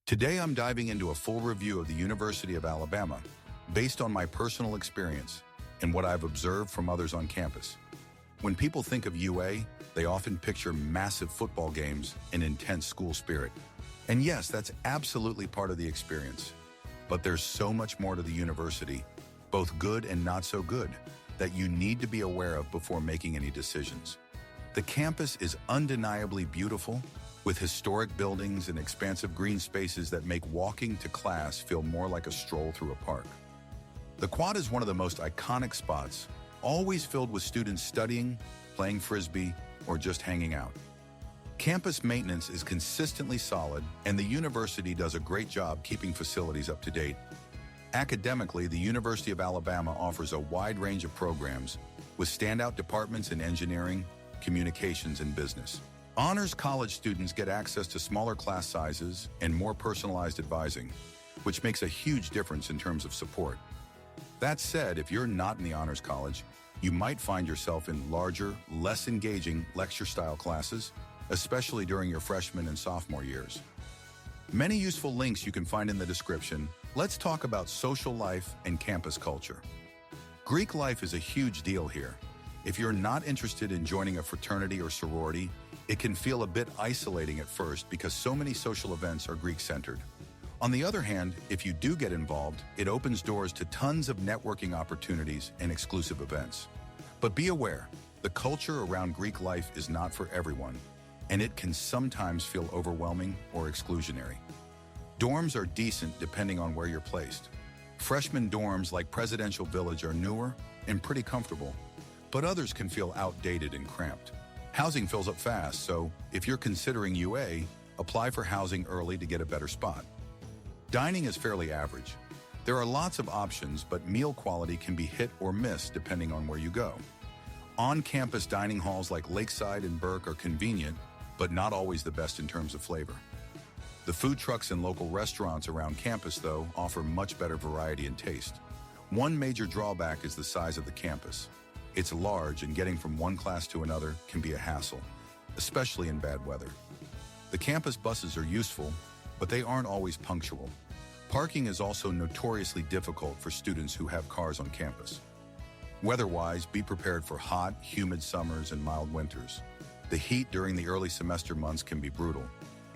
Today I'm diving into a full review of the University of Alabama based on my personal experience and what I've observed from others on campus. When people think of UA, they often picture massive football games and intense school spirit. And yes, that's absolutely part of the experience. But there's so much more to the university, both good and not so good, that you need to be aware of before making any decisions. The campus is undeniably beautiful, with historic buildings and expansive green spaces that make walking to class feel more like a stroll through a park. The quad is one of the most iconic spots, always filled with students studying, playing frisbee, or just hanging out. Campus maintenance is consistently solid, and the university does a great job keeping facilities up to date. Academically, the University of Alabama offers a wide range of programs, with standout departments in engineering, communications, and business. Honors college students get access to smaller class sizes and more personalized advising, which makes a huge difference in terms of support. That said, if you're not in the honors college, you might find yourself in larger, less engaging lecture-style classes, especially during your freshman and sophomore years. Many useful links you can find in the description. Let's talk about social life and campus culture. Greek life is a huge deal here. If you're not interested in joining a fraternity or sorority, it can feel a bit isolating at first because so many social events are Greek-centered. On the other hand, if you do get involved, it opens doors to tons of networking opportunities and exclusive events. But be aware, the culture around Greek life is not for everyone, and it can sometimes feel overwhelming or exclusionary. Dorms are decent depending on where you're placed. Freshman dorms like Presidential Village are newer and pretty comfortable, but others can feel outdated and cramped. Housing fills up fast, so if you're considering UA, apply for housing early to get a better spot. Dining is fairly average. There are lots of options, but meal quality can be hit or miss depending on where you go. On-campus dining halls like Lakeside and Burke are convenient, but not always the best in terms of flavor. The food trucks and local restaurants around campus, though, offer much better variety and taste. One major drawback is the size of the campus. It's large, and getting from one class to another can be a hassle, especially in bad weather. The campus buses are useful, but they aren't always punctual. Parking is also notoriously difficult for students who have cars on campus. Weather-wise, be prepared for hot, humid summers and mild winters. The heat during the early semester months can be brutal,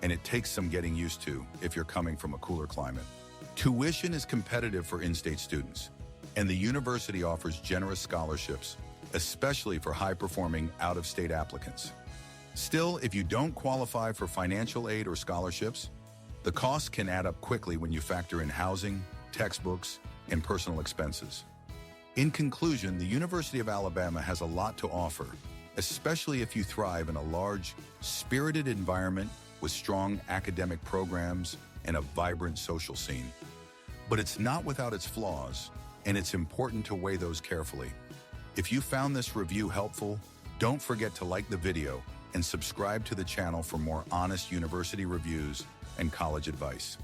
and it takes some getting used to if you're coming from a cooler climate. Tuition is competitive for in-state students, and the university offers generous scholarships, especially for high-performing out-of-state applicants. Still, if you don't qualify for financial aid or scholarships, the costs can add up quickly when you factor in housing, textbooks, and personal expenses. In conclusion, the University of Alabama has a lot to offer, especially if you thrive in a large, spirited environment with strong academic programs and a vibrant social scene. But it's not without its flaws, and it's important to weigh those carefully. If you found this review helpful, don't forget to like the video and subscribe to the channel for more honest university reviews and college advice.